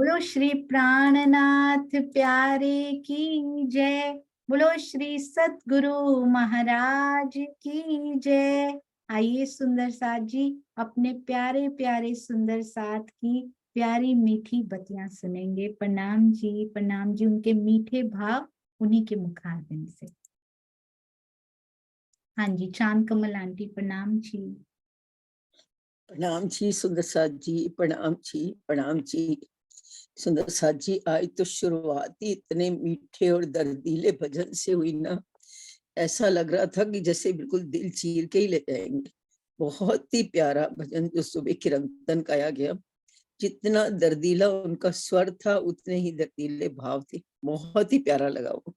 बोलो श्री प्राणनाथ प्यारे की जय। बोलो श्री सतगुरु महाराज की जय। आइए सुंदर साथ जी अपने प्यारे प्यारे सुंदर साथ की प्यारी मीठी बतियां सुनेंगे। प्रणाम जी, उनके मीठे भाव उन्हीं के मुखारबिंद से। हाँ जी, चांद कमल आंटी प्रणाम जी। प्रणाम जी सुंदर साथ जी, प्रणाम जी, प्रणाम जी सुंदर साथ जी। आज तो शुरुआत ही इतने मीठे और दर्दीले भजन से हुई ना, ऐसा लग रहा था कि जैसे बिल्कुल दिल चीर के ही ले जाएंगे। बहुत ही प्यारा भजन जो सुबह किरंतन गाया गया। जितना दर्दीला उनका स्वर था उतने ही दर्दीले भाव थे। बहुत ही प्यारा लगा वो।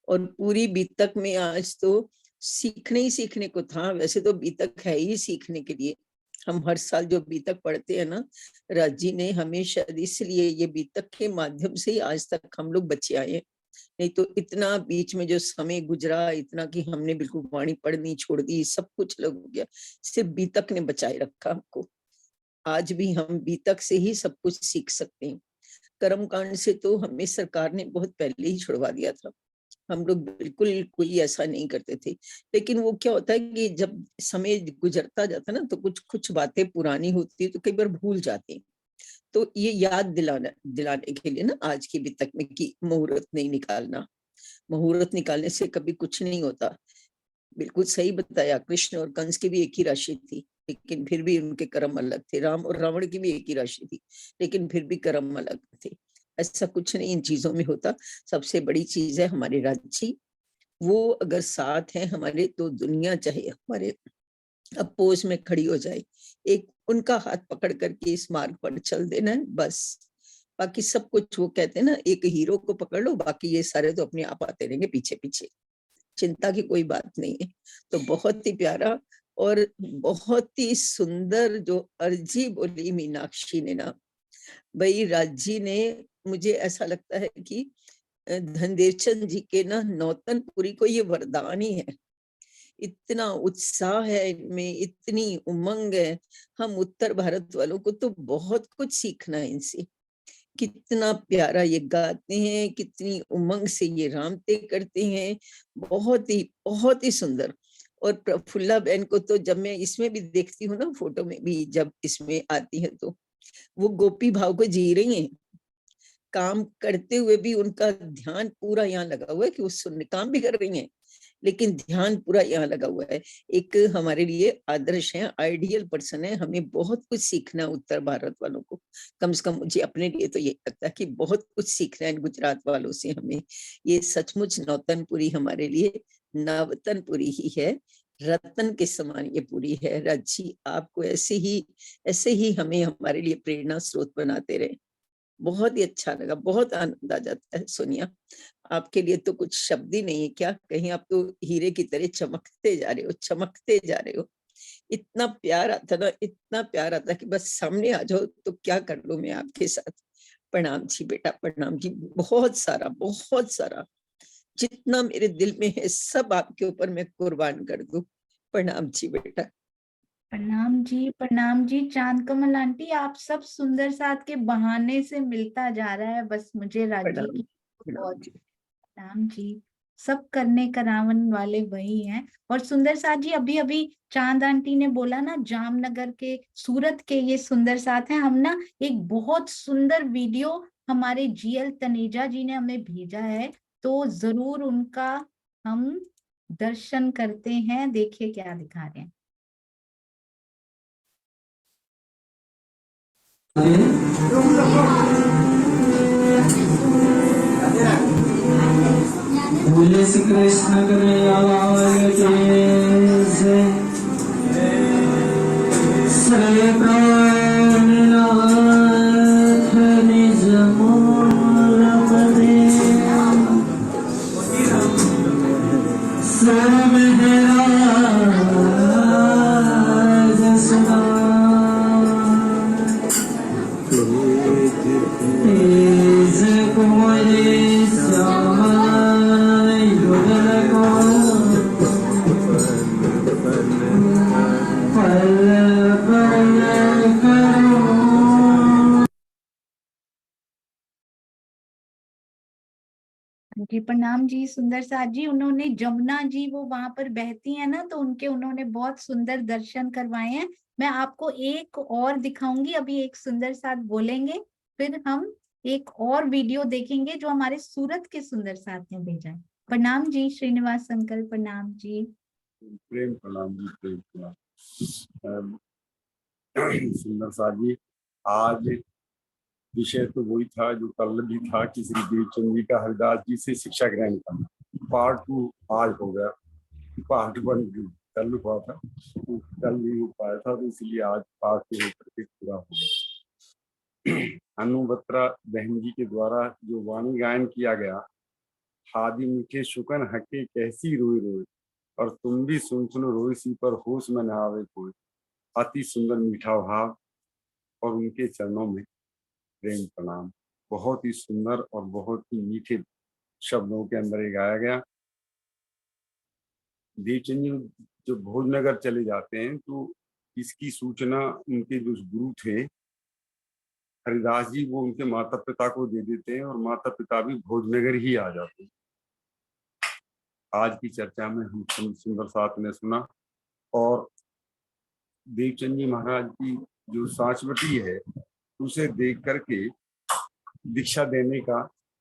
और पूरी बीतक में आज तो सीखने ही सीखने को था। वैसे तो बीतक है ही सीखने के लिए। हम हर साल जो बीतक पढ़ते हैं ना, राज जी ने हमेशा इसलिए ये बीतक के माध्यम से ही आज तक हम लोग बचे आए हैं। नहीं तो इतना बीच में जो समय गुजरा, इतना कि हमने बिल्कुल वाणी पढ़नी छोड़ दी, सब कुछ लग गया। सिर्फ बीतक ने बचाए रखा हमको। आज भी हम बीतक से ही सब कुछ सीख सकते हैं। कर्म कांड से तो हमें सरकार ने बहुत पहले ही छुड़वा दिया था। हम लोग बिल्कुल कोई ऐसा नहीं करते थे। लेकिन वो क्या होता है कि जब समय गुजरता जाता है ना, तो कुछ कुछ बातें पुरानी होती है तो कई बार भूल जाते हैं। तो ये याद दिलाने के लिए ना आज की बितक में कि मुहूर्त नहीं निकालना। मुहूर्त निकालने से कभी कुछ नहीं होता। बिल्कुल सही बताया। कृष्ण और कंस की भी एक ही राशि थी, लेकिन फिर भी उनके कर्म अलग थे। राम और रावण की भी एक ही राशि थी, लेकिन फिर भी कर्म अलग थे। ऐसा कुछ नहीं इन चीजों में होता। सबसे बड़ी चीज है हमारे राज्य। वो अगर साथ है हमारे, तो दुनिया चाहे हमारे अपोज में खड़ी हो जाए, एक उनका हाथ पकड़ करके इस मार्ग पर चल देना है बस। बाकी सब कुछ, वो कहते हैं ना, एक हीरो को पकड़ लो, बाकी ये सारे तो अपने आप आते रहेंगे पीछे पीछे। चिंता की कोई बात नहीं है। तो बहुत ही प्यारा और बहुत ही सुंदर जो अर्जी बोली मीनाक्षी ने ना, भाई राजी ने, मुझे ऐसा लगता है कि धनदेव चंद जी के ना नौतनपुरी को ये वरदान ही है। इतना उत्साह है इनमें, इतनी उमंग है। हम उत्तर भारत वालों को तो बहुत कुछ सीखना है इनसे। कितना प्यारा ये गाते हैं, कितनी उमंग से ये रामते करते हैं। बहुत ही सुंदर। और प्रफुल्ला बहन को तो जब मैं इसमें भी देखती हूँ ना, फोटो में भी जब इसमें आती है, तो वो गोपी भाव को जी रही हैं। काम करते हुए भी उनका ध्यान पूरा यहाँ लगा हुआ है कि वो सुन काम भी कर रही हैं, लेकिन ध्यान पूरा यहाँ लगा हुआ है। एक हमारे लिए आदर्श है, आइडियल पर्सन है। हमें बहुत कुछ सीखना उत्तर भारत वालों को। कम से कम मुझे अपने लिए तो ये लगता है कि बहुत कुछ सीखना है गुजरात वालों से हमें। ये सचमुच नौतनपुरी हमारे लिए नवतनपुरी ही है। रतन के समान ये पूरी है। राजी आपको ऐसे ही हमें हमारे लिए प्रेरणा स्रोत बनाते रहे। बहुत ही अच्छा लगा, बहुत आनंद आ जाता है। सोनिया, आपके लिए तो कुछ शब्द ही नहीं है क्या। कहीं आप तो हीरे की तरह चमकते जा रहे हो, चमकते जा रहे हो। इतना प्यार आता ना, इतना प्यार आता कि बस सामने आ जाओ तो क्या कर लूं मैं आपके साथ। प्रणाम जी बेटा, प्रणाम जी। बहुत सारा जितना मेरे दिल में है सब आपके ऊपर मैं कुर्बान कर दूं। प्रणाम जी बेटा। प्रणाम जी चांद कमल आंटी। आप सब सुंदर साथ के बहाने से मिलता जा रहा है, बस मुझे राजी प्रणाम की प्रणाम बहुत। जी। प्रणाम जी। सब करने करावन वाले वही हैं। और सुंदर साथ जी, अभी अभी चांद आंटी ने बोला ना, जामनगर के, सूरत के ये सुंदर साथ हैं। हम ना एक बहुत सुंदर वीडियो हमारे जीएल तनेजा जी ने हमें भेजा है, तो जरूर उनका हम दर्शन करते हैं। देखिए क्या दिखा रहे हैं। बोले श्री कृष्ण कन्हैया जय। श्री प्राणनाथ निज मूल पदे जी प्रणाम जी सुंदर साथ जी। उन्होंने जमुना जी वो वहां पर बहती है ना, तो उन्होंने बहुत सुंदर दर्शन करवाए हैं। मैं आपको एक और दिखाऊंगी, अभी एक सुंदर साथ बोलेंगे, फिर हम एक और वीडियो देखेंगे जो हमारे सूरत के सुंदर साथ ने भेजा है। प्रणाम जी श्रीनिवास अंकल, प्रणाम जी। प्रेम प्रणाम जी, प्रेम प्रणाम। सुंदर साथ जी, आज विषय तो वही था जो कल भी था कि श्री देवचंद जी का हरिदास जी से शिक्षा ग्रहण करना। पार्ट 2 आज हो गया, पार्ट 1 कल हुआ था, कल नहीं हो पाया था, तो इसलिए आज पार्ट 2 होकर के पूरा हो गया। अनुबत्रा बहन जी के द्वारा जो वाणी गायन किया गया, हादी मीठे शुकन हके कैसी रोई रोई, और तुम भी सुन सुनो रोई सी पर होश में न आवे कोई। अति सुंदर मीठा भाव और उनके चरणों में प्रेम प्रणाम। बहुत ही सुंदर और बहुत ही मीठे शब्दों के अंदर ये गाया गया। देवचंद जी जो भोजनगर चले जाते हैं तो इसकी सूचना उनके जो गुरु थे हरिदास जी, वो उनके माता पिता को दे देते हैं और माता पिता भी भोजनगर ही आ जाते हैं। आज की चर्चा में हम सुंदर साथ ने सुना, और देवचंद जी महाराज की जो सांचवटी है उसे देख करके दीक्षा देने का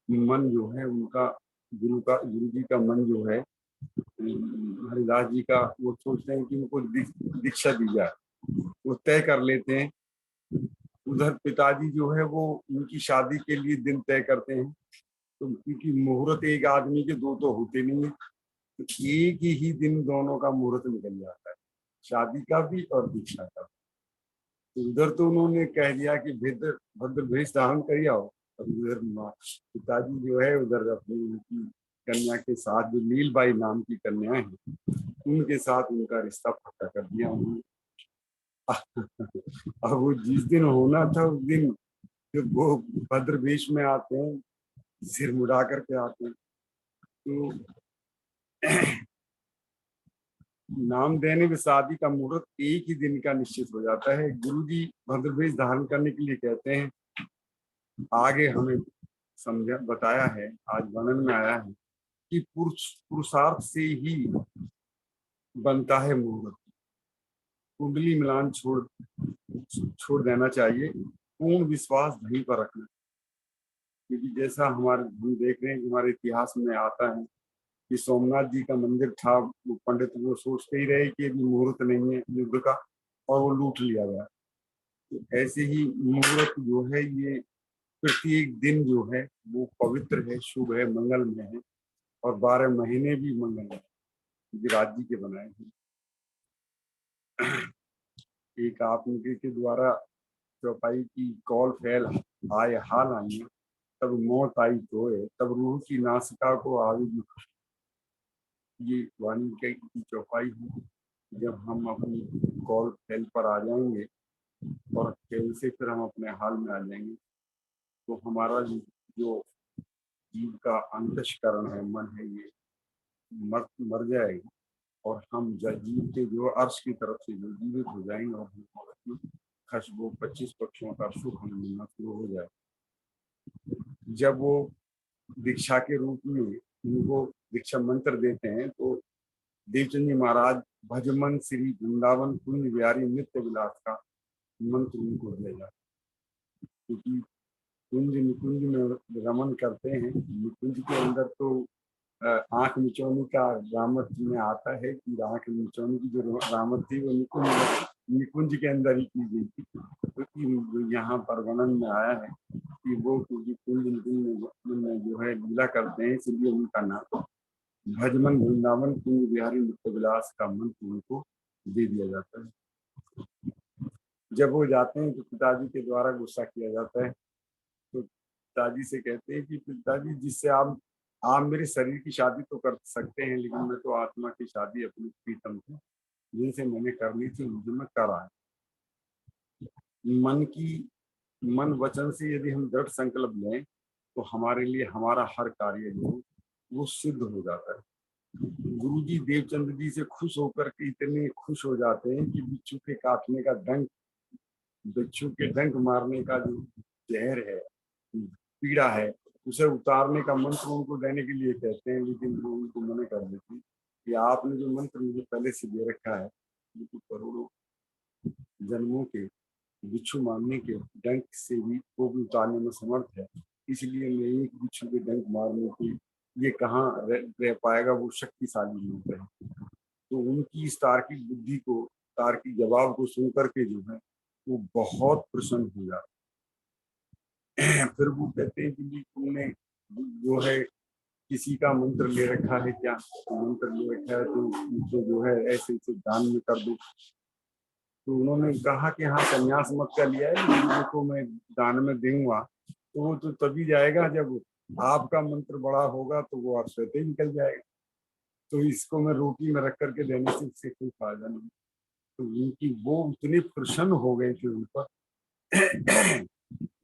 मन जो है उनका, गुरु जी का मन जो है हरिदास जी का, वो सोचते हैं कि उनको दीक्षा दी जाए, वो तय कर लेते हैं। उधर पिताजी जो है वो उनकी शादी के लिए दिन तय करते हैं, तो क्योंकि मुहूर्त एक आदमी के दो तो होते नहीं है, तो एक ही दिन दोनों का मुहूर्त निकल जाता है, शादी का भी और दीक्षा का भी। तो उधर तो उन्होंने कह दिया कि भद्र भेष धारण करिए आओ, और उधर पिताजी जो है उधर अपनी उनकी कन्या के साथ, जो नीलबाई नाम की कन्या है, उनके साथ उनका रिश्ता पक्का कर दिया उन्होंने। और वो जिस दिन होना था उस दिन जब वो भद्र वेश में आते हैं, सिर मुड़ा करके आते हैं, तो नाम देने में शादी का मुहूर्त एक ही दिन का निश्चित हो जाता है। गुरुजी भद्रवेश धारण करने के लिए कहते हैं, आगे हमें समझा बताया है, आज वर्णन में आया है कि पुरुषार्थ से ही बनता है मुहूर्त। कुंडली मिलान छोड़ देना चाहिए, पूर्ण विश्वास धनी पर रखना, क्योंकि जैसा हम देख रहे हैं कि हमारे इतिहास में आता है कि सोमनाथ जी का मंदिर था, वो पंडित वो सोचते ही रहे कि अभी मुहूर्त नहीं है युद्ध का, और वो लूट लिया गया। तो ऐसे ही मुहूर्त जो है, ये प्रत्येक दिन जो है वो पवित्र है, शुभ है, मंगलमय है, और 12 महीने भी मंगल है, विराट जी के बनाए हैं। एक आपके के द्वारा चौपाई की कौल फैल आए हाल आई, तब मौत आई तोए, तब रूह की नासिका को आवेगी। ये वाणी की चौपाई है। जब हम अपनी कॉल फैल पर आ जाएंगे और फैल से फिर हम अपने हाल में आ जाएंगे, तो हमारा जो जीव का अंतस्करण है, मन है, ये मर जाएगा, और हम जीव के जो अर्श की तरफ से जो जीवित हो जाएंगे, और हम खुशबू 25 पक्षियों का सुख हमें मिलना शुरू हो जाए। जब वो दीक्षा के रूप में उनको दीक्षा मंत्र देते हैं, तो देवचंद जी महाराज भजमन श्री वृंदावन कुंज बिहारी नित्य विलास का मंत्र उनको दिया जाता है, क्योंकि कुंज निकुंज में रमन करते हैं। निकुंज के अंदर तो आंख मिचौनी का रामत में आता है कि आंख मिचौनी की जो रामत थी वो निकुंज के अंदर ही की गई थी, क्योंकि यहाँ पर वर्णन में आया है कि वो कुंज निकुंज में जो है लीला करते हैं, इसलिए उनका नाम भजमन वृंदावन कुंज बिहारी नित्य विलास का मंत्र उनको दे दिया जाता है। जब वो जाते हैं तो पिताजी के द्वारा गुस्सा किया जाता है, तो पिताजी से कहते हैं कि पिताजी, जिससे आप मेरे शरीर की शादी तो कर सकते हैं, लेकिन मैं तो आत्मा की शादी अपनी प्रीतम से जिनसे मैंने करनी थी मुझे में करा है। मन वचन से यदि हम दृढ़ संकल्प लें तो हमारे लिए हमारा हर कार्य जो वो सिद्ध हो जाता है। गुरुजी देवचंद जी से खुश होकर के इतने खुश हो जाते हैं कि बिच्छू के काटने का डंक, बिच्छू के डंक मारने का जो जहर है, पीड़ा है, उसे उतारने का मंत्र उनको देने के लिए कहते हैं, लेकिन वो उनको मना कर देते हैं कि आपने जो मंत्र मुझे पहले से दे रखा है, तो करोड़ों जन्मों के बिच्छू मारने के डंक से भी वो भी उतारने में समर्थ है, इसलिए मैं एक बिच्छू के डंक मारने के ये कहाँ रह पाएगा, वो शक्तिशाली मंत्र है। तो उनकी इस तार्किक बुद्धि को, तार्किक जवाब को सुन करके जो है वो बहुत प्रसन्न हो जाता। फिर वो कहते हैं कि तुमने जो है किसी का मंत्र ले रखा है क्या, मंत्र ले रखा है तो मुझे जो है ऐसे ऐसे दान में कर दो। तो उन्होंने कहा कि हाँ संन्यास मत का लिया है, लेकिन देखो मैं दान में दूंगा तो वो तो तभी जाएगा जब आपका मंत्र बड़ा होगा, तो वो आप स्वतः ही निकल जाएगा, तो इसको मैं रोटी में रख करके देने से इससे कोई फायदा नहीं। तो उनकी वो उतने प्रसन्न हो गए थे उन पर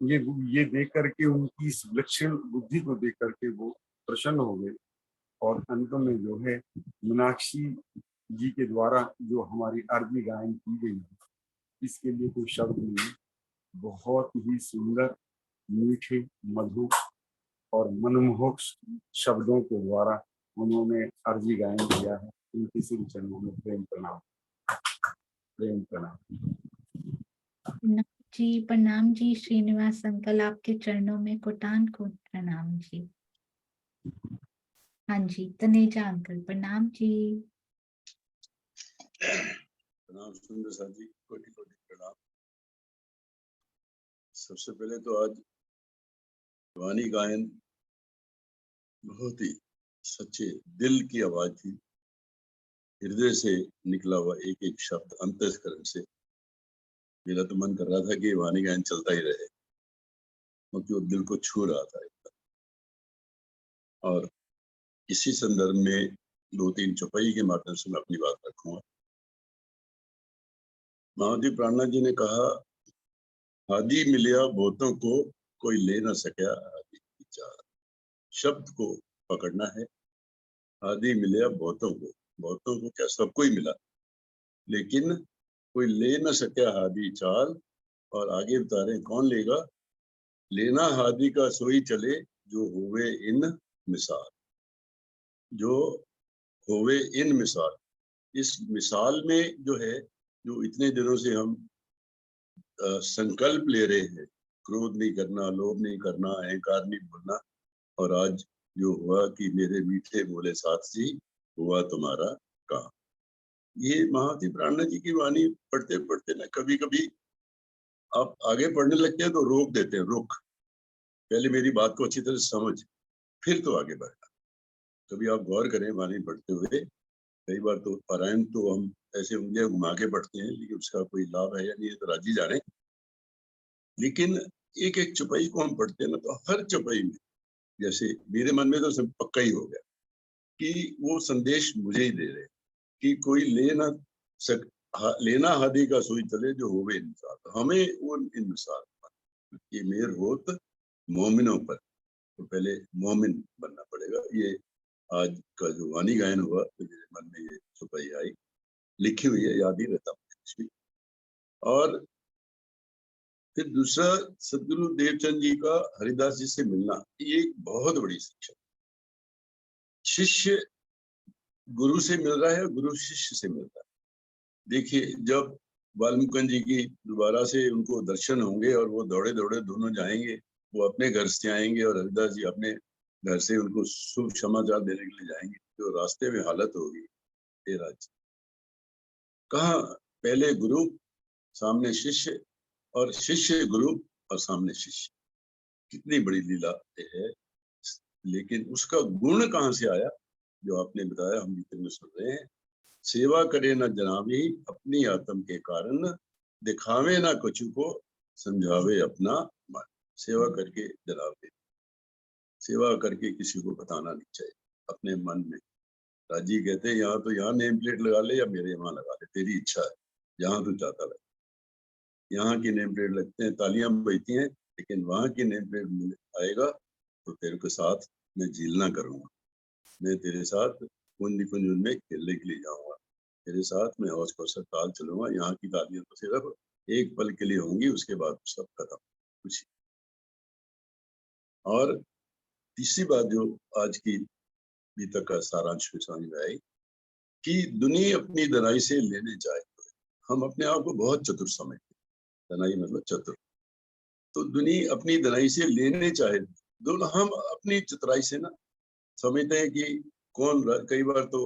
ये देख करके, उनकी इस विलक्षण बुद्धि को देख करके वो प्रसन्न हो गए। और अंत में जो है मीनाक्षी जी के द्वारा जो हमारी आरती गायन की गई है, इसके लिए कोई शब्द नहीं, बहुत ही सुंदर, मीठे, मधुर और मनमोहक शब्दों के द्वारा उन्होंने अर्जी गायन किया है। उनके श्री चरणों में प्रेम प्रणाम, प्रेम प्रणाम। जी प्रणाम जी। श्रीनिवास अंकल आपके चरणों में कोटान कोट प्रणाम जी। हाँ जी तनेजा अंकल प्रणाम जी। प्रणाम सुंदर साथ जी, कोटि कोटि प्रणाम। सबसे पहले तो आज वाणी गायन बहुत ही सच्चे दिल की आवाज थी, हृदय से निकला हुआ एक एक शब्द अंतःकरण से। मेरा तो मन कर रहा था कि वाणी गायन चलता ही रहे, क्योंकि वो दिल को छू रहा था एकदम। और इसी संदर्भ में दो तीन चौपाई के माध्यम से मैं अपनी बात रखूंगा। महादेव प्राणनाथ जी ने कहा, हादी मिलिया बहुतों को कोई ले ना सका हादी की चाह। शब्द को पकड़ना है। हादी मिलिया बहुतों को क्या सबको ही मिला, लेकिन कोई ले ना सका हादी चाल। और आगे बता रहे हैं कौन लेगा, लेना हादी का सोई चले जो होवे इन मिसाल। जो होवे इन मिसाल, इस मिसाल में जो है, जो इतने दिनों से हम संकल्प ले रहे हैं, क्रोध नहीं करना, लोभ नहीं करना, अहंकार नहीं बोलना, और आज जो हुआ कि मेरे मीठे बोले साथ जी हुआ तुम्हारा काम। ये महादेव प्राणनाथ जी की वाणी पढ़ते पढ़ते ना कभी कभी आप आगे पढ़ने लगते हैं तो रोक देते हैं, रुक पहले मेरी बात को अच्छी तरह समझ, फिर तो आगे बढ़ना। कभी आप गौर करें वाणी पढ़ते हुए, कई बार तो पारायण तो हम ऐसे उंगलियां घुमा के पढ़ते हैं, लेकिन उसका कोई लाभ है या नहीं है तो राजी जाने। लेकिन एक एक चौपाई को हम पढ़ते हैं ना, तो हर चौपाई में जैसे मेरे मन में तो पक्का ही हो गया कि वो संदेश मुझे ही दे रहे कि कोई लेना हादी का सोई चले जो होवे इंसान। हमें वो इंसान ये मेर होत मोमिनों पर, तो पहले मोमिन बनना पड़ेगा। ये आज का जो वाणी गायन हुआ तो मेरे मन में ये चौपाई आई, लिखी हुई है, याद ही रहता मुझे। और फिर दूसरा, सदगुरु देवचंद जी का हरिदास जी से मिलना, ये एक बहुत बड़ी शिक्षा। शिष्य गुरु से मिल रहा है, गुरु शिष्य से मिल रहा है। देखिए जब वाल्मीकि जी की दोबारा से उनको दर्शन होंगे और वो दौड़े दौड़े दोनों जाएंगे, वो अपने घर से आएंगे और हरिदास जी अपने घर से उनको शुभ समाचार देने के लिए जाएंगे, तो रास्ते में हालत होगी तेरा कहाँ, पहले गुरु सामने शिष्य और शिष्य गुरु और सामने शिष्य, कितनी बड़ी लीला है। लेकिन उसका गुण कहाँ से आया, जो आपने बताया, हम भी सुन रहे हैं। सेवा करे न जनाबी अपनी आत्म के कारण, दिखावे ना कुछ को समझावे अपना मन। सेवा करके जनाबे, सेवा करके किसी को बताना नहीं चाहिए अपने मन में। राजी कहते हैं यहाँ तो यहाँ नेम प्लेट लगा ले या मेरे यहाँ लगा ले, तेरी इच्छा है, जहाँ तू चाहता है। यहाँ की नेम प्लेट लगते हैं, तालियां बजती हैं, लेकिन वहां की नेम प्लेट आएगा तो तेरे के साथ मैं झीलना करूंगा, मैं तेरे साथ कुंज कुंज में खेलने के लिए जाऊंगा, तेरे साथ मैं हौज कौशल ताल चलूंगा। यहाँ की तालियां तो सिर्फ एक पल के लिए होंगी, उसके बाद सब खत्म, कुछ। और तीसरी बात जो आज की अभी तक का सारांश में समझ में आई कि दुनिया अपनी दनाई से लेने जाए तो हम अपने आप को बहुत चतुर समझते हैं। दनाई मतलब चतुर। तो दुनिया अपनी दनाई से लेने चाहे दोनों, हम अपनी चतुराई से ना समझते हैं कि कई बार तो,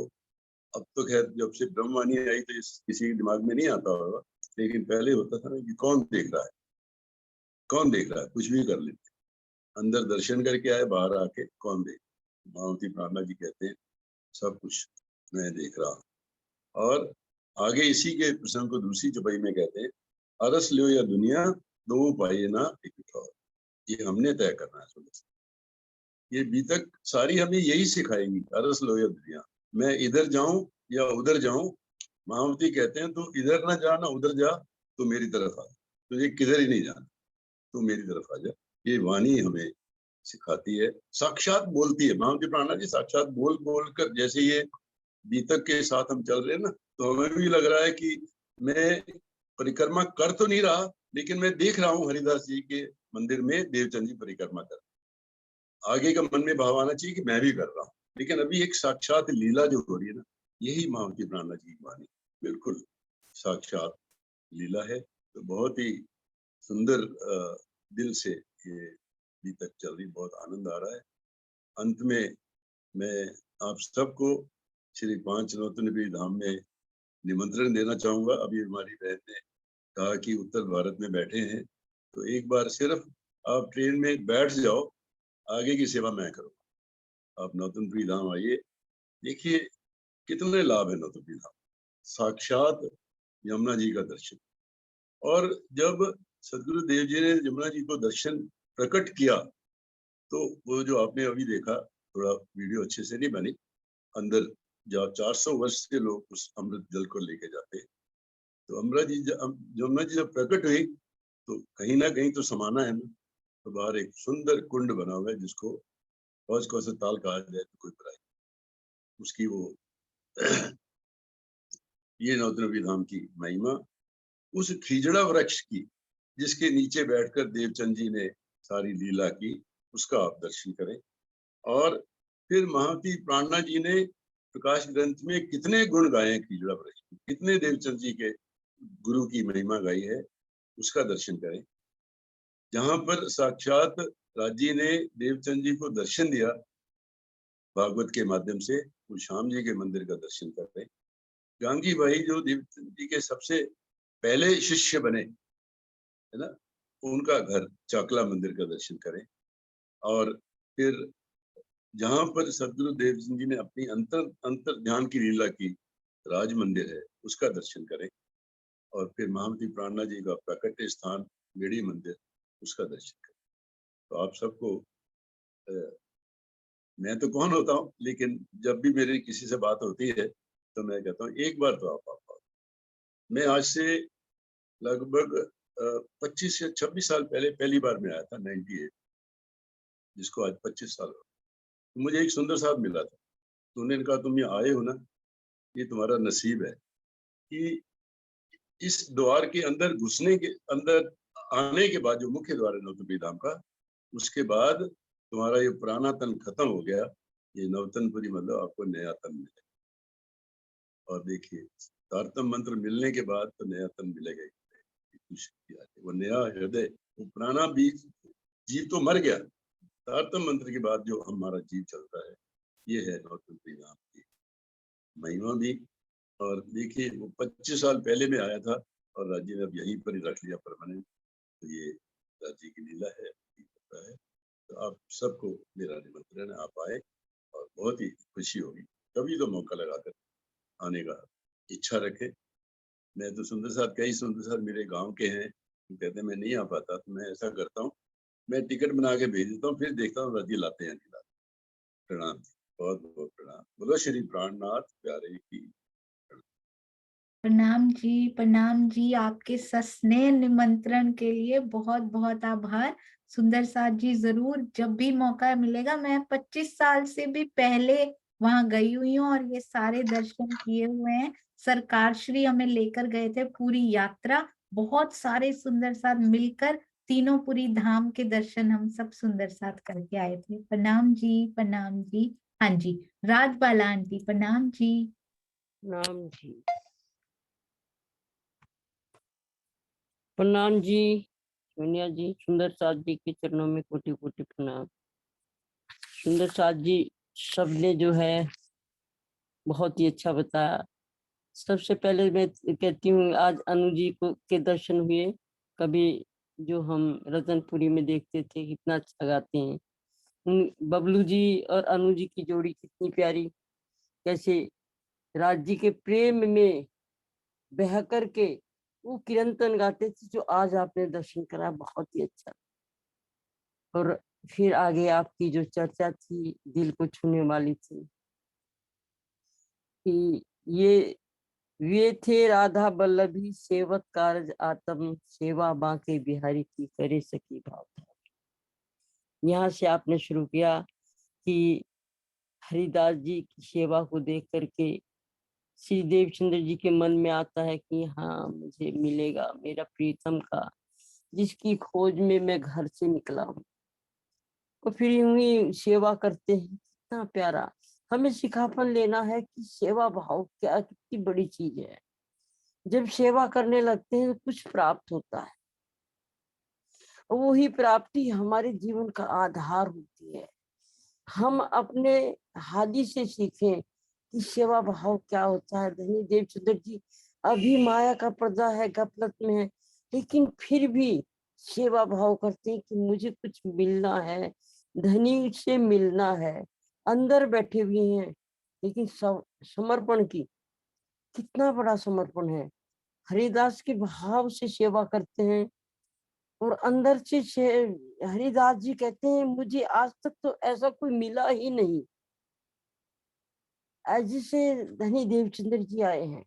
अब तो खैर जब से ब्रह्मवाणी आई तो किसी के दिमाग में नहीं आता होगा, लेकिन पहले होता था ना कि कौन देख रहा है, कौन देख रहा है, कुछ भी कर लेते, अंदर दर्शन करके आए, बाहर आके कौन देख। महावती प्राणा जी कहते हैं सब कुछ मैं देख रहा हूँ। और आगे इसी के प्रसंग को दूसरी चौपाई में कहते हैं, अरस लो या दुनिया दो पाइए ना एक उठाओ। ये हमने तय करना है। ये बीतक सारी हमें यही सिखाएंगी, अरस लो या दुनिया, मैं इधर जाऊं या उधर जाऊं। महावती कहते हैं तो इधर ना जा ना उधर जा, तो मेरी तरफ आ, तुझे किधर ही नहीं जाना, तो मेरी तरफ आ जा। ये वाणी हमें सिखाती है, साक्षात बोलती है। महावती प्राणा जी साक्षात बोल बोल कर, जैसे ये बीतक के साथ हम चल रहे हैं ना, तो हमें भी लग रहा है कि मैं परिक्रमा कर तो नहीं रहा, लेकिन मैं देख रहा हूँ हरिदास जी के मंदिर में देवचंद जी परिक्रमा कर। आगे का मन में भाव आना चाहिए कि मैं भी कर रहा हूँ, लेकिन अभी एक साक्षात लीला जो हो रही है ना, यही महावती प्राणा जी की वाणी बिल्कुल साक्षात लीला है। तो बहुत ही सुंदर दिल से ये अभी तक चल रही, बहुत आनंद आ रहा है। अंत में मैं आप सबको श्री पांच नौतनवीर धाम में निमंत्रण देना चाहूंगा। अभी हमारी बहन ने कहा कि उत्तर भारत में बैठे हैं, तो एक बार सिर्फ आप ट्रेन में बैठ जाओ, आगे की सेवा मैं करूँगा। आप नौतनपुरी धाम आइए, देखिए कितने लाभ है नौतनपुरी धाम। साक्षात यमुना जी का दर्शन, और जब सदगुरु देव जी ने यमुना जी को दर्शन प्रकट किया, तो वो जो आपने अभी देखा, थोड़ा वीडियो अच्छे से नहीं बनी, अंदर जहाँ 400 वर्ष के लोग उस अमृत जल को लेके जाते हैं, तो यमुना जी जब प्रकट हुई तो कहीं ना कहीं तो समाना है ना। तो बाहर एक सुंदर कुंड बना हुआ है, जिसको कौज कौशल ताल कहा जाए तो कोई बुराई, उसकी वो ये नौतनवी धाम की महिमा, उस खिजड़ा वृक्ष की जिसके नीचे बैठकर देवचंद जी ने सारी लीला की, उसका आप दर्शन करें। और फिर महावती प्राणा जी ने प्रकाश ग्रंथ में कितने गुण गाए हैं खिजड़ा वृक्ष, कितने देवचंद जी के गुरु की महिमा गाई है, उसका दर्शन करें। जहां पर साक्षात राजी ने देवचंद जी को दर्शन दिया भागवत के माध्यम से, वो श्याम जी के मंदिर का दर्शन करें। गांगी भाई जो देवचंद जी के सबसे पहले शिष्य बने है ना, उनका घर चाकला मंदिर का दर्शन करें। और फिर जहां पर सदगुरु देव सिंह जी ने अपनी अंतर ध्यान की लीला की, राज मंदिर है, उसका दर्शन करें। और फिर महावती प्राणा जी का प्रकट स्थान गेड़ी मंदिर, उसका दर्शन करें। तो आप सबको मैं तो कौन होता हूँ, लेकिन जब भी मेरी किसी से बात होती है तो मैं कहता हूँ एक बार तो आप आओ। मैं आज से लगभग 25 या 26 साल पहले पहली बार मैं आया था, 98, जिसको आज 25 साल हो। तो मुझे एक सुंदर साहब मिला था, तो उन्होंने कहा तुम ये आए हो ना, ये तुम्हारा नसीब है कि इस द्वार के अंदर घुसने के अंदर आने के बाद, जो मुख्य द्वार है नौतनपुरी धाम का, उसके बाद तुम्हारा ये पुराना तन खत्म हो गया, ये नवतनपुरी मतलब आपको नया तन मिलेगा। और देखिए तारतम मंत्र मिलने के बाद तो नया तन मिलेगा ही, वो नया हृदय, वो पुराना बीज जीव तो मर गया, तारतम मंत्र के बाद जो हमारा जीव चलता है, ये है नौतनपुरी धाम की महिमा भी। और देखिए वो 25 साल पहले में आया था, और राज्य ने अब यहीं पर ही रख लिया परमानेंट। तो ये राज्य की लीला है, है। तो आप सबको मेरा निमंत्रण है, आप आए, और बहुत ही खुशी होगी। कभी तो मौका लगाकर आने का इच्छा रखें। मैं तो सुंदर साहब, कई सुंदर साहब मेरे गांव के हैं, तो कहते हैं मैं नहीं आ पाता, तो मैं ऐसा करता हूँ, मैं टिकट बना के भेज देता हूँ, फिर देखता हूँ राज्य लाते हैं नहीं लाते। प्रणाम, बहुत बहुत प्रणाम। बोलो श्री प्राणनाथ प्यारे की। प्रणाम जी, आपके सस्नेह निमंत्रण के लिए बहुत बहुत आभार। सुंदर साथ जी, जरूर जब भी मौका मिलेगा, मैं 25 साल से भी पहले वहां गई हुई हूँ और ये सारे दर्शन किए हुए हैं। सरकार श्री हमें लेकर गए थे पूरी यात्रा, बहुत सारे सुंदर साथ मिलकर तीनों धाम के दर्शन हम सब सुंदर साथ करके आए थे। प्रणाम जी, प्रणाम जी। हाँ जी, राजबाला आंटी प्रणाम जी। प्रणाम जी। प्रणाम जी सोनिया जी। सुंदर साथ जी के चरणों में कोटि कोटि प्रणाम। सुंदर साथ जी सबने जो है बहुत ही अच्छा बताया। सबसे पहले मैं कहती हूँ आज अनु जी को के दर्शन हुए। कभी जो हम रतनपुरी में देखते थे कितना अच्छा गाते हैं। बबलू जी और अनु जी की जोड़ी कितनी प्यारी, कैसे राज जी के प्रेम में बह कर के वो कीर्तन गाते थे जो आज आपने दर्शन करा, बहुत ही अच्छा। और फिर आगे आपकी जो चर्चा थी दिल को छूने वाली थी कि ये थे राधा बल्लभी सेवक कारज आत्म सेवा बांके बिहारी की करे सकी भाव। यहाँ से आपने शुरू किया कि हरिदास जी की सेवा को देख करके श्री देवचंद्र जी के मन में आता है कि हाँ मुझे मिलेगा मेरा प्रीतम का, जिसकी खोज में मैं घर से निकला हूँ। और फिर यूं ही सेवा करते हैं, कितना प्यारा। हमें सिखापन लेना है कि सेवा भाव क्या कितनी बड़ी चीज है। जब सेवा करने लगते हैं तो कुछ प्राप्त होता है, और वही प्राप्ति हमारे जीवन का आधार होती है। हम अपने हादी से सीखें कि सेवा भाव क्या होता है। धनी देवचंद्र जी अभी माया का पर्दा है, गफलत में है, लेकिन फिर भी सेवा भाव करते हैं कि मुझे कुछ मिलना है, धनी से मिलना है। अंदर बैठे हुए हैं लेकिन समर्पण की, कितना बड़ा समर्पण है। हरिदास के भाव से सेवा करते हैं और अंदर से हरिदास जी कहते हैं मुझे आज तक तो ऐसा कोई मिला ही नहीं जिसे धनी देवचंद्र जी आए हैं।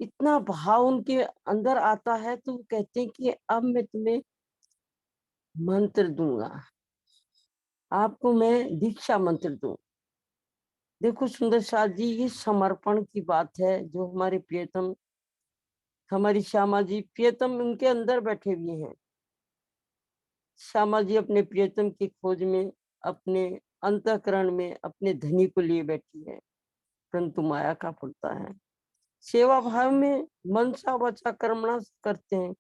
इतना भाव उनके अंदर आता है तो वो कहते हैं कि अब मैं तुम्हें मंत्र दूंगा, आपको मैं दीक्षा मंत्र दूं। देखो सुंदर साथ जी, ये समर्पण की बात है जो हमारे प्रियतम, हमारी श्यामा जी प्रियतम उनके अंदर बैठे हुए हैं। श्यामा जी अपने प्रियतम की खोज में अपने अंतःकरण में अपने धनी को लिए बैठी है, परंतु माया का पड़ता है। सेवा भाव में मनसा वचा कर्मणा करते हैं।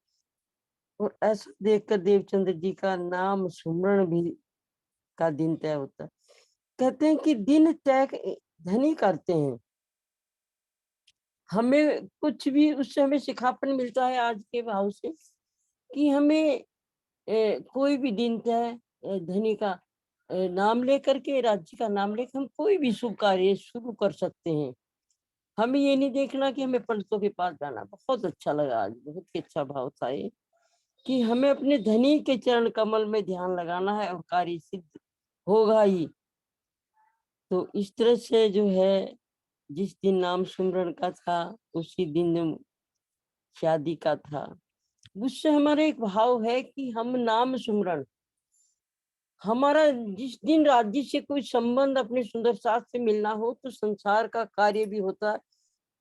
और ऐसा देखकर देवचंद्र जी का नाम सुमरण भी का दिन तय होता है। कहते हैं कि दिन तय धनी करते हैं। हमें कुछ भी उससे हमें सिखापन मिलता है आज के भाव से कि हमें कोई भी दिन तय धनी का नाम लेकर के, राज्य का नाम लेकर हम कोई भी शुभ कार्य शुरू कर सकते हैं। हमें ये नहीं देखना कि हमें पंडितों के पास जाना। बहुत अच्छा लगा आज, बहुत ही अच्छा भाव था ये कि हमें अपने धनी के चरण कमल में ध्यान लगाना है और कार्य सिद्ध होगा ही। तो इस तरह से जो है जिस दिन नाम सुमरण का था उसी दिन शादी का था। उससे हमारा एक भाव है कि हम नाम सुमरण, हमारा जिस दिन राज्य से कोई संबंध अपने सुंदर साथ से मिलना हो तो संसार का कार्य भी होता है,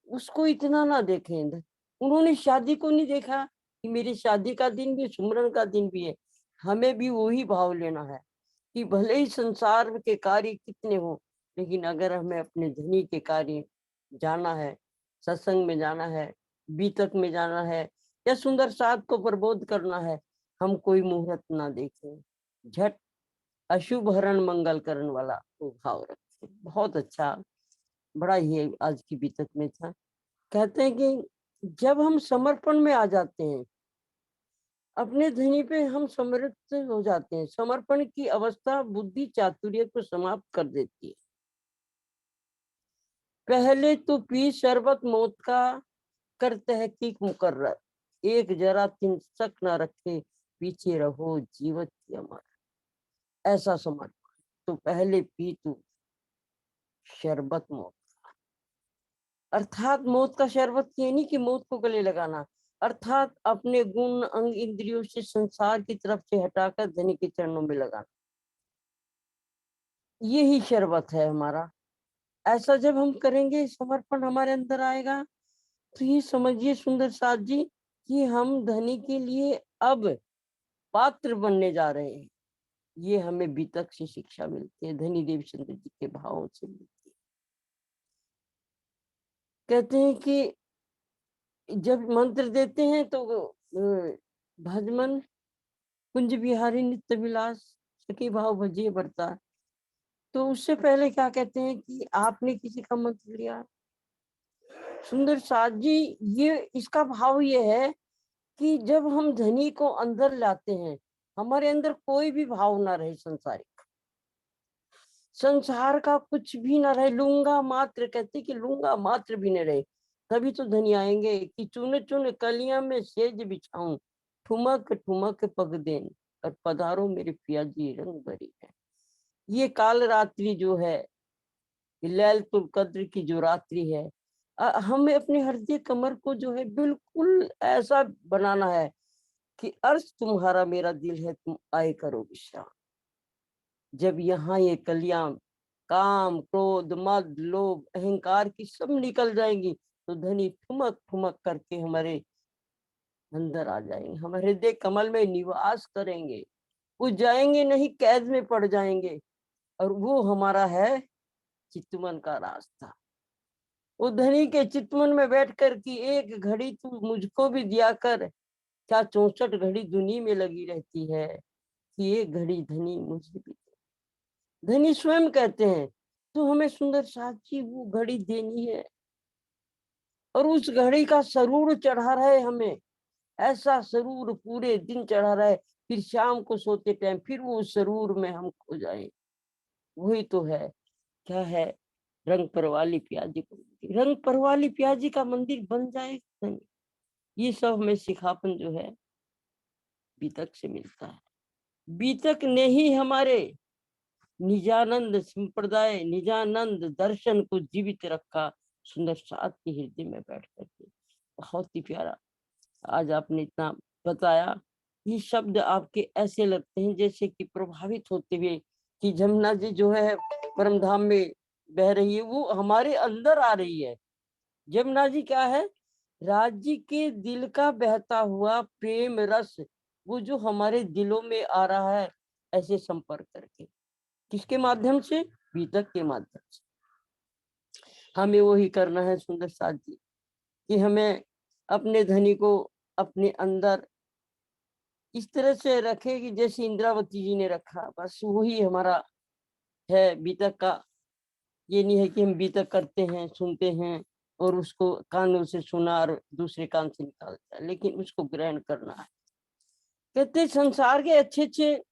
उसको इतना ना देखें। उन्होंने शादी को नहीं देखा कि मेरी शादी का दिन भी सुमरण का दिन भी है। हमें भी वही भाव लेना है कि भले ही संसार के कार्य कितने हो, लेकिन अगर हमें अपने धनी के कार्य जाना है, सत्संग में जाना है, बीतक में जाना है या सुंदर साथ को प्रबोध करना है, हम कोई मुहूर्त ना देखें, झट अशुभ हरण मंगल करण वाला वो भाव रखें। बहुत अच्छा, बड़ा ही आज की बीतक में था। कहते हैं कि जब हम समर्पण में आ जाते हैं अपने धनी पे, हम समर्पित हो जाते हैं। समर्पण की अवस्था बुद्धि चातुर्य को समाप्त कर देती है। पहले तो पी शरबत मौत का कर तहकीक मुकर्रर, एक जरा तिनसक न रखे पीछे रहो जीवत की अमर। ऐसा समर्पण। तो पहले पी तू शरबत मौत, अर्थात मौत का शरबत ये नहीं कि मौत को गले लगाना, अर्थात अपने गुण अंग इंद्रियों से संसार की तरफ से हटाकर धनी के चरणों में लगाना। यही शरबत है हमारा। ऐसा जब हम करेंगे, समर्पण हमारे अंदर आएगा, तो ये समझिए सुंदर साथ जी कि हम धनी के लिए अब पात्र बनने जा रहे हैं। ये हमें बीतक से शिक्षा मिलती है, धनी देवचंद्र जी के भावों से मिलती है। कहते हैं कि जब मंत्र देते हैं तो भजमन कुंज बिहारी नित्य विलास सखी भाव भजिए बरता, तो उससे पहले क्या कहते हैं कि आपने किसी का मंत्र लिया। सुंदर साथ जी, ये इसका भाव ये है कि जब हम धनी को अंदर लाते हैं, हमारे अंदर कोई भी भाव ना रहे संसारिक, संसार का कुछ भी ना रहे, लूंगा मात्र, कहते कि लूंगा मात्र भी न रहे, तभी तो धनी आएंगे। कि चुन चुन कलियां में सेज बिछाऊं, ठुमक ठुमक पग देन, और पधारो मेरे पिया जी रंग भरी है। ये काल रात्रि जो है, लैलतुल कद्र की जो रात्रि है, हमें अपने हृदय कमर को जो है बिल्कुल ऐसा बनाना है कि अर्ज तुम्हारा मेरा दिल है, तुम आए करो विश्राम। जब यहाँ ये कलियां काम क्रोध मद लोभ अहंकार की सब निकल जाएंगी, तो धनी ठुमक ठुमक करके हमारे अंदर आ जाएंगे, हमारे हृदय कमल में निवास करेंगे, कुछ जाएंगे नहीं, कैद में पड़ जाएंगे। और वो हमारा है चितवन का रास्ता। वो धनी के चितवन में बैठ कर की एक घड़ी तू मुझको भी दिया कर, क्या 64 घड़ी दुनिया में लगी रहती है, कि एक घड़ी धनी मुझे भी। धनी स्वयं कहते हैं तो हमें सुंदर साची वो घड़ी देनी है, और उस घड़ी का सरूर चढ़ा रहे हमें, ऐसा सरूर पूरे दिन चढ़ा रहे, फिर शाम को सोते टाइम फिर वो सरूर में हम खो जाए। वही तो है, क्या है, रंग परवाली प्याजी को, रंग परवाली प्याजी का मंदिर बन जाए। ये सब हमें सिखापन जो है बीतक से मिलता है। बीतक ने ही हमारे निजानंद संप्रदाय, निजानंद दर्शन को जीवित रखा, सुंदर साथ के हृदय में बैठ करके। बहुत ही प्यारा आज आपने इतना बताया। ये शब्द आपके ऐसे लगते हैं जैसे कि प्रभावित होते हुए कि जमुना जी जो है परम धाम में बह रही है, वो हमारे अंदर आ रही है। जमुना जी क्या है, राज्य के दिल का बहता हुआ प्रेम रस, वो जो हमारे दिलों में आ रहा है ऐसे संपर्क करके। किसके माध्यम से? बीतक के माध्यम से। हमें वही करना है सुंदर साथ जी, कि हमें अपने धनी को अपने अंदर इस तरह से रखे कि जैसे इंद्रावती जी ने रखा, बस वही हमारा है बीतक का। ये नहीं है कि हम बीतक करते हैं, सुनते हैं और उसको कानों से सुना और दूसरे कान से निकालता है, लेकिन उसको ग्रहण करना है। कहते संसार के अच्छे अच्छे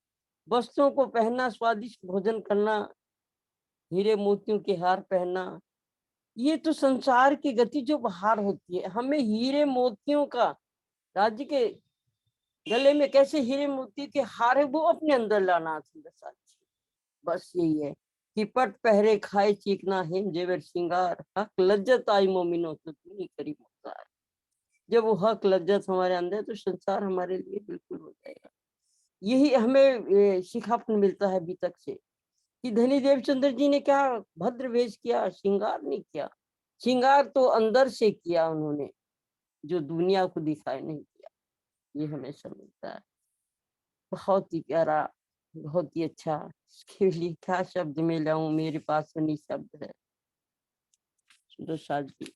वस्त्रों को पहनना, स्वादिष्ट भोजन करना, हीरे मोतियों के हार पहनना, ये तो संसार की गति जो बाहर होती है। हमें हीरे मोतियों का, राज्य के गले में कैसे हीरे मोती के हार है, वो अपने अंदर लाना। बस यही है कि पट पहरे खाए चीकना है जेवर श्रृंगार, हक लज्जत आई मोमिनो तो तुम्ही करी मुख्तार। जब वो हक लज्जत हमारे अंदर, तो संसार हमारे लिए बिल्कुल हो जाएगा। यही हमें शिखापन मिलता है बीतक से, कि धनी देवचंद्र जी ने क्या भद्र वेश किया, श्रृंगार नहीं किया। श्रृंगार तो अंदर से किया उन्होंने, जो दुनिया को दिखाई नहीं किया। ये हमें समझता है। बहुत ही प्यारा, बहुत ही अच्छा। इसके लिए क्या शब्द में लाऊं, मेरे पास नहीं शब्द है। सुंदर साथ जी,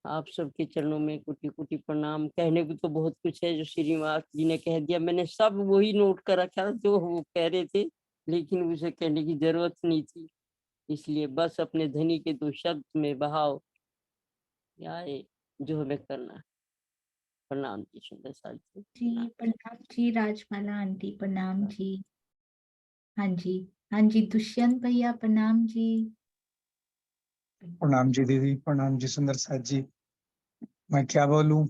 आप सबके चरणों में कोटि कोटि प्रणाम। कहने को तो बहुत कुछ है, जो श्रीनिवास जी ने कह दिया, मैंने सब वही नोट कर रखा जो वो कह रहे थे, लेकिन उसे कहने की जरूरत नहीं थी, इसलिए बस अपने धनी के 2 शब्द में बहाव आए जो हमें करना है। प्रणाम जी सुंदर साथ जी। जी प्रणाम जी राजमाला आंटी, प्रणाम जी। हाँ जी, हाँ जी दुष्यंत भैया प्रणाम जी। प्रणाम जी दीदी, प्रणाम जी सुंदर साथ जी। मैं क्या बोलूं,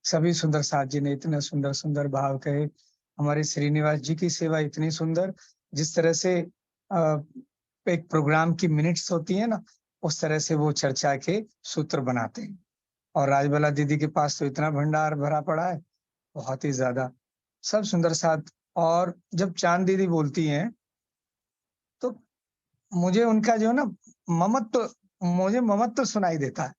सभी सुंदर साथ जी ने इतने सुंदर सुंदर भाव कहे। हमारे श्रीनिवास जी की सेवा इतनी सुंदर, जिस तरह से एक प्रोग्राम की मिनट्स होती है ना, उस तरह से वो चर्चा के सूत्र बनाते हैं। और राजबाला दीदी के पास तो इतना भंडार भरा पड़ा है, बहुत ही ज्यादा, सब सुंदर साथ। और जब चांद दीदी बोलती हैं तो मुझे उनका जो ना मुझे ममत्व सुनाई देता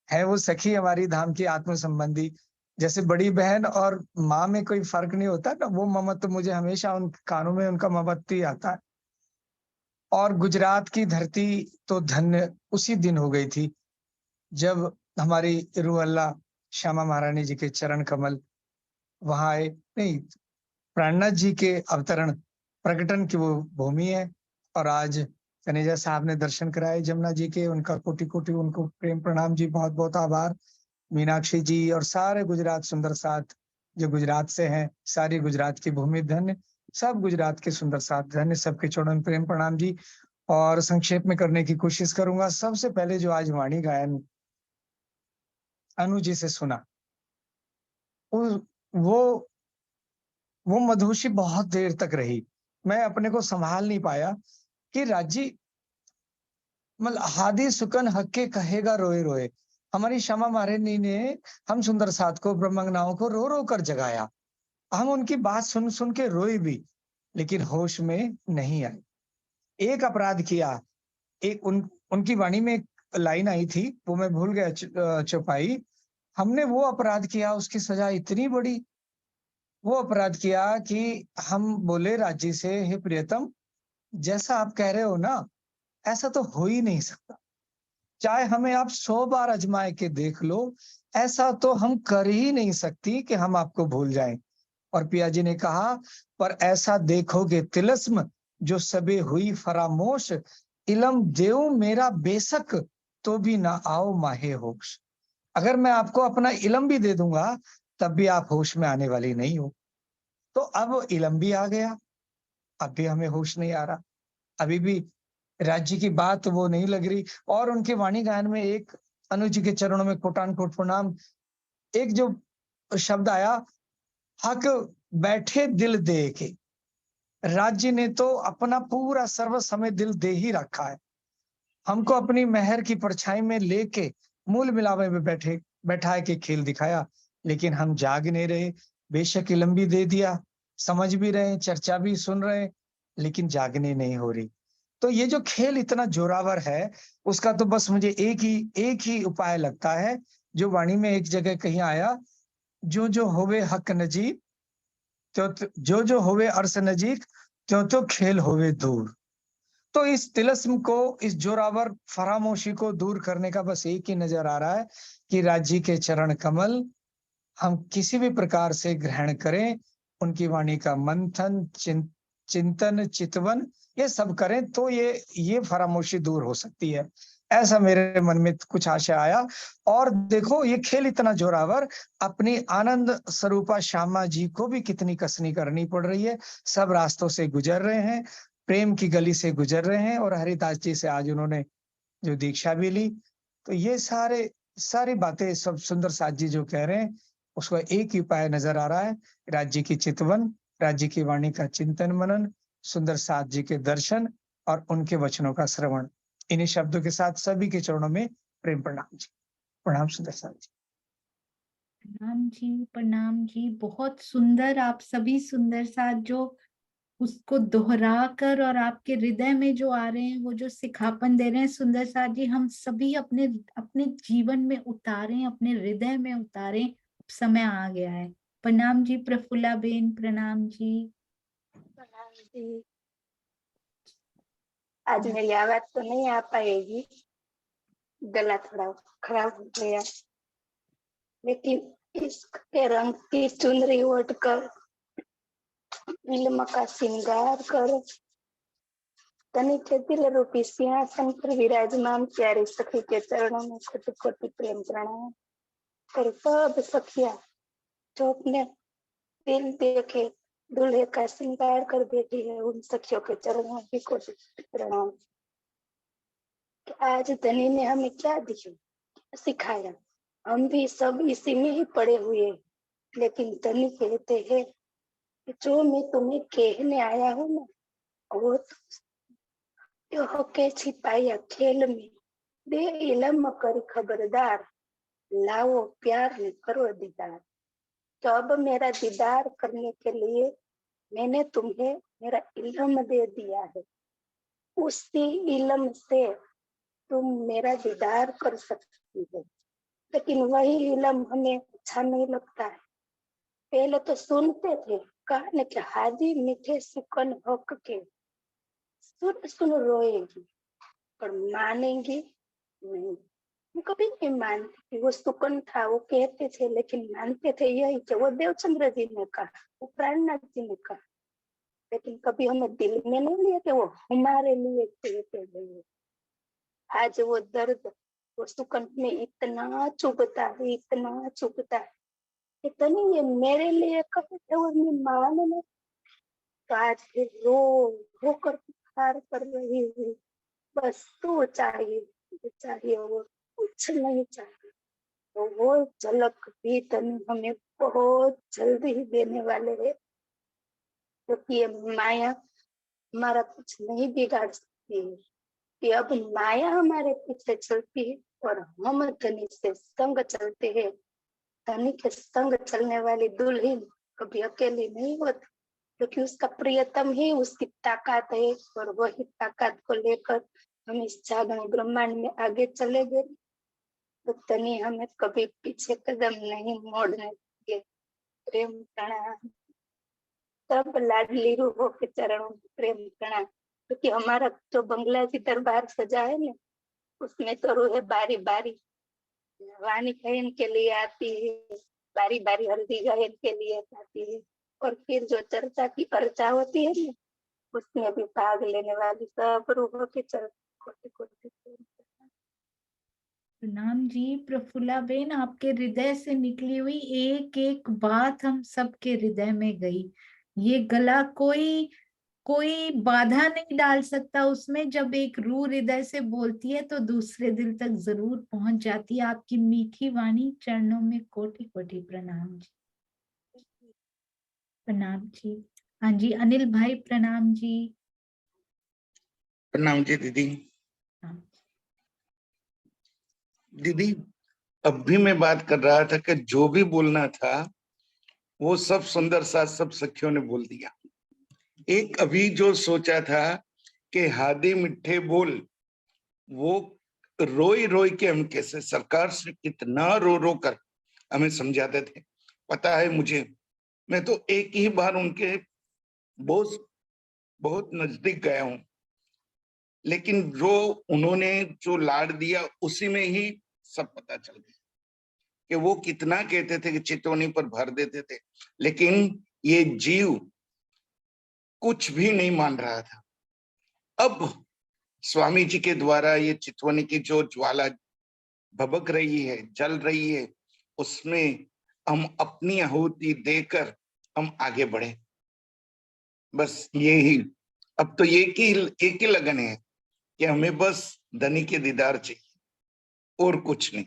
है वो सखी हमारी धाम की आत्म संबंधी, जैसे बड़ी बहन और माँ में कोई फर्क नहीं होता ना, वो ममत्व मुझे हमेशा उन कानों में उनका ममत्व ही आता है। और गुजरात की धरती तो धन्य उसी दिन हो गई थी जब हमारी रूह अल्लाह श्यामा महारानी जी के चरण कमल वहां आए। नहीं, प्राणनाथ जी के अवतरण प्रकटन की वो भूमि है। और आज कनेजा साहब ने दर्शन कराए जमुना जी के, उनका कोटि कोटि उनको प्रेम प्रणाम जी, बहुत बहुत आभार। मीनाक्षी जी और सारे गुजरात सुंदर साथ जो गुजरात से हैं, सारी गुजरात की भूमि धन्य, सब गुजरात के सुंदर साथ धन्य, सबके चरणों में प्रेम प्रणाम जी। और संक्षेप में करने की कोशिश करूंगा। सबसे पहले जो आज वाणी गायन अनु जी से सुना, वो वो मधुशी बहुत देर तक रही। मैं अपने को संभाल नहीं पाया कि राजी मतलब हादी सुकन हक्के कहेगा रोए रोए। हमारी श्यामा महारानी ने हम सुंदर साथ को, ब्रह्मंगनाओं को रो रो कर जगाया। हम उनकी बात सुन सुन के रोए भी, लेकिन होश में नहीं आए। एक अपराध किया, एक उनकी वाणी में एक लाइन आई थी, वो मैं भूल गया चौपाई। हमने वो अपराध किया, उसकी सजा इतनी बड़ी। वो अपराध किया कि हम बोले राजी से, हे प्रियतम, जैसा आप कह रहे हो ना, ऐसा तो हो ही नहीं सकता। चाहे हमें आप 100 बार आजमाए के देख लो, ऐसा तो हम कर ही नहीं सकती कि हम आपको भूल जाएं। और पिया जी ने कहा, पर ऐसा देखोगे तिलस्म जो सबे हुई फरामोश, इलम देव मेरा बेशक तो भी ना आओ माहे होश। अगर मैं आपको अपना इलम भी दे दूंगा, तब भी आप होश में आने वाली नहीं हो। तो अब इलम भी आ गया, अब भी हमें होश नहीं आ रहा, अभी भी राज्य की बात वो नहीं लग रही। और उनके वाणी गायन में एक अनु जी के चरणों में कोटान कोट प्रणाम, एक जो शब्द आया, हक बैठे दिल दे के। राज्य ने तो अपना पूरा सर्व समय दिल दे ही रखा है, हमको अपनी मेहर की परछाई में लेके मूल मिलावे में बैठाए के खेल दिखाया, लेकिन हम जाग नहीं रहे। बेशक इलम भी दे दिया, समझ भी रहे, चर्चा भी सुन रहे, लेकिन जागने नहीं हो रही। तो ये जो खेल इतना जोरावर है, उसका तो बस मुझे एक ही उपाय लगता है, जो वाणी में एक जगह कहीं आया, जो जो होवे हक नजीक, जो जो होवे अर्श नजीक, त्यों तो खेल होवे दूर। तो इस तिलस्म को, इस जोरावर फरामोशी को दूर करने का बस एक ही नजर आ रहा है कि राज्य के चरण कमल हम किसी भी प्रकार से ग्रहण करें, उनकी वाणी का मंथन, चिंतन, चितवन ये सब करें, तो ये फरामोशी दूर हो सकती है। ऐसा मेरे मन में कुछ आशा आया। और देखो ये खेल इतना जोरावर, अपनी आनंद स्वरूपा श्यामा जी को भी कितनी कसनी करनी पड़ रही है। सब रास्तों से गुजर रहे हैं, प्रेम की गली से गुजर रहे हैं, और हरिदास जी से आज उन्होंने जो दीक्षा भी ली। तो ये सारी बातें सब सुंदर साथ जी जो कह रहे हैं, उसका एक ही उपाय नजर आ रहा है, राज्य की चितवन, राज्य की वाणी का चिंतन मनन, सुंदर साथ जी के दर्शन और उनके वचनों का श्रवण। इन्हीं शब्दों के साथ सभी के चरणों में प्रेम प्रणाम जी। प्रणाम सुंदर साथ जी। प्रणाम जी, प्रणाम जी। बहुत सुंदर, आप सभी सुंदर साथ जो उसको दोहरा कर और आपके हृदय में जो आ रहे हैं, वो जो सिखापन दे रहे हैं सुंदर साथ जी, हम सभी अपने अपने जीवन में उतारें, अपने हृदय में उतारें। समय आ गया है। प्रणाम जी प्रफुल्ला बेन, प्रणाम जी। प्रणाम जी। आज मेरी आवाज तो नहीं आ पाएगी, गला थोड़ा खराब हो गया, लेकिन इश्क के रंग की चुनरी ओढ़ कर, इल्म का श्रृंगार कर, तनि के दिल रूपी सिंहासन पर विराजमान प्यारी सखी के चरणों में कोटि कोटि प्रेम प्रणाम। कर सब सखिया जो अपने दिल देखे दूल्हे का श्रृंगार कर बैठी है, उन सखियों के चरणों में भी कोटि प्रणाम। आज धनी ने हमें क्या दिया, सिखाया, हम भी सब इसी में ही पड़े हुए, लेकिन धनी कहते हैं जो मैं तुम्हें कहने आया हूँ ना, वो तो होके छिपाया खेल में, दे इलम कर खबरदार, लाओ प्यार ने करो दीदार। तो अब मेरा दीदार करने के लिए मैंने तुम्हें मेरा इल्म दे दिया है, उसी इल्म से तुम मेरा दीदार कर सकती हो। लेकिन वही इल्म हमें अच्छा नहीं लगता है। पहले तो सुनते थे, कहा न कि हादी मीठे सुकन होक के सुन सुन रोएगी, पर मानेंगी नहीं। मैं कभी नहीं मानती कि वो सुकन था, वो कहते थे, लेकिन मानते थे यही कि वो देवचंद्र जी ने कहा, वो प्राणनाथ जी ने कहा, लेकिन कभी हमें दिल में नहीं लिया कि वो हमारे लिए कहते हैं। आज वो दर्द वो सुकन में इतना चुभता है, इतना चुभता है, इतनी ये मेरे लिए कहे थे और मैं मान नहीं। तो आज फिर रो रो कर पुकार कर रही हूँ, बस तू चाहिए, तू चाहिए, वो कुछ नहीं चाहिए। तो वो झलक भी तनु हमें बहुत जल्दी ही देने वाले है, क्योंकि ये माया हमारा कुछ नहीं बिगाड़ सकती है। कि अब माया हमारे पीछे चलती है और हम धनी से संग चलते हैं। धनी के संग चलने वाली दुल्हन कभी अकेली नहीं होती, क्योंकि उसका प्रियतम ही उसकी ताकत है, और वही ताकत को लेकर हम इस जागरण ब्रह्मांड में आगे चले गए। तो धनी हमें कभी पीछे कदम नहीं मोड़ने देंगे। प्रेम प्रणाम। सब लाडली रूहों के चरणों में प्रेम प्रणाम। क्योंकि हमारा जो बंगला जी दरबार सजा है ना, उसमें तो रूह बारी बारी वाणी बहन के लिए आती है, बारी बारी हल्दी बहन के लिए आती है, और फिर जो चर्चा की अर्चा होती है ना, उसमें भी भाग लेने वाली सब रूहों के चरण कोटि कोटि प्रणाम जी। प्रफुल्ला बेन, आपके हृदय से निकली हुई एक एक बात हम सबके हृदय में गई। ये गला कोई कोई बाधा नहीं डाल सकता उसमें। जब एक रूह हृदय से बोलती है तो दूसरे दिल तक जरूर पहुंच जाती है। आपकी मीठी वाणी चरणों में कोटि कोटि प्रणाम जी। प्रणाम जी। हाँ जी, अनिल भाई प्रणाम जी। प्रणाम जी दीदी। हाँ। दीदी, अब भी मैं बात कर रहा था कि जो भी बोलना था वो सब सुंदर सा सब सखियों ने बोल दिया। एक अभी जो सोचा था कि हादी मिठे बोल, वो रोई रोई के हम कैसे सरकार से कितना रो रो कर हमें समझाते थे, पता है मुझे। मैं तो एक ही बार उनके बहुत बहुत नजदीक गया हूं, लेकिन जो उन्होंने जो लाड दिया उसी में ही सब पता चल गया कि वो कितना कहते थे कि चितौनी पर भर देते थे, लेकिन ये जीव कुछ भी नहीं मान रहा था। अब स्वामी जी के द्वारा ये चितौनी की जो ज्वाला भभक रही है, जल रही है, उसमें हम अपनी आहुति देकर हम आगे बढ़े। बस ये ही, अब तो एक ही लगन है कि हमें बस धनी के दीदार चाहिए और कुछ नहीं।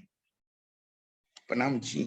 प्रणाम जी।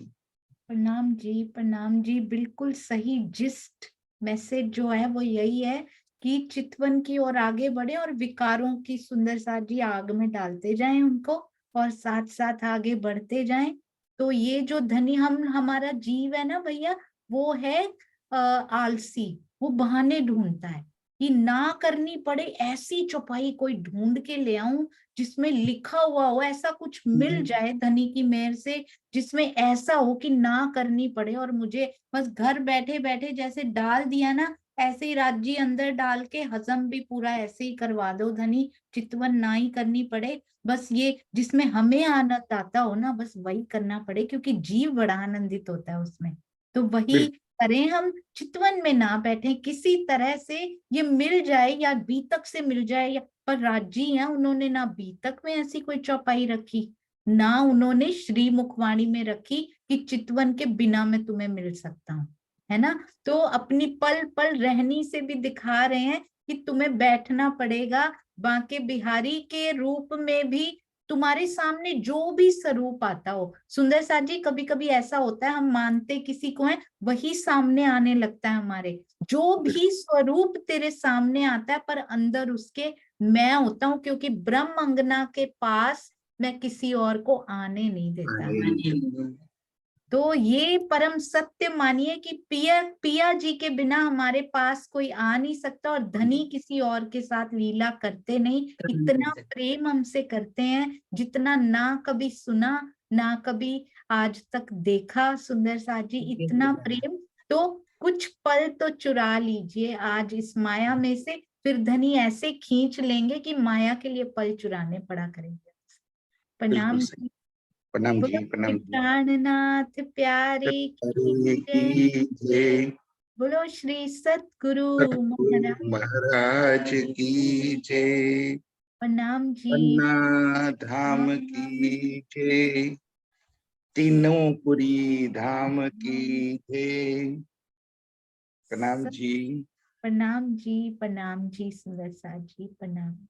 प्रणाम जी। प्रणाम जी। बिल्कुल सही जिस्ट मैसेज जो है वो यही है कि चितवन की ओर आगे बढ़े और विकारों की सुंदर साथ जी आग में डालते जाएं उनको, और साथ साथ आगे बढ़ते जाएं। तो ये जो धनी हमारा जीव है ना भैया, वो है आलसी। वो बहाने ढूंढता है कि ना करनी पड़े ऐसी चौपाई कोई ढूंढ के ले आऊं जिसमें लिखा हुआ हो, ऐसा कुछ मिल जाए धनी की मेहर से जिसमें ऐसा हो कि ना करनी पड़े, और मुझे बस घर बैठे बैठे जैसे डाल दिया ना, ऐसे ही राज्य अंदर डाल के हजम भी पूरा ऐसे ही करवा दो धनी, चितवन ना ही करनी पड़े। बस ये जिसमें हमें आनंद आता हो ना, बस वही करना पड़े, क्योंकि जीव बड़ा आनंदित होता है उसमें। तो वही करें हम, चितवन में ना बैठे, किसी तरह से ये मिल जाए या बीतक से मिल जाए। या पर राजी हैं, उन्होंने ना बीतक में ऐसी कोई चौपाई रखी, ना उन्होंने श्री मुखवाणी में रखी कि चितवन के बिना मैं तुम्हें मिल सकता हूँ, है ना। तो अपनी पल पल रहनी से भी दिखा रहे हैं कि तुम्हें बैठना पड़ेगा। बांके बिहारी के रूप में भी तुम्हारे सामने जो भी स्वरूप आता हो, सुंदर साथ जी कभी कभी ऐसा होता है हम मानते किसी को हैं, वही सामने आने लगता है हमारे। जो भी स्वरूप तेरे सामने आता है पर अंदर उसके मैं होता हूँ, क्योंकि ब्रह्म अंगना के पास मैं किसी और को आने नहीं देता। तो ये परम सत्य मानिए कि पिया जी के बिना हमारे पास कोई आ नहीं सकता, और धनी किसी और के साथ लीला करते नहीं। इतना प्रेम हमसे करते हैं जितना ना कभी सुना, ना कभी आज तक देखा सुंदर साथ जी, इतना प्रेम, तो कुछ पल तो चुरा लीजिए आज इस माया में से, फिर धनी ऐसे खींच लेंगे कि माया के लिए पल चुराने पड़ा करेंगे। प्रणाम बिल्कुल जी। सही। प्रणाम जी, बोलो प्रणाम जी। प्राणनाथ प्यारे की हरे जय। की जय। बोलो श्री सतगुरु सतगुरु महाराज। महाराज की जय। प्रणाम जी। पन्ना धाम की जय। तीनों पुरी धाम की जय। प्रणाम जी। प्रणाम जी सुंदर साथ जी, प्रणाम।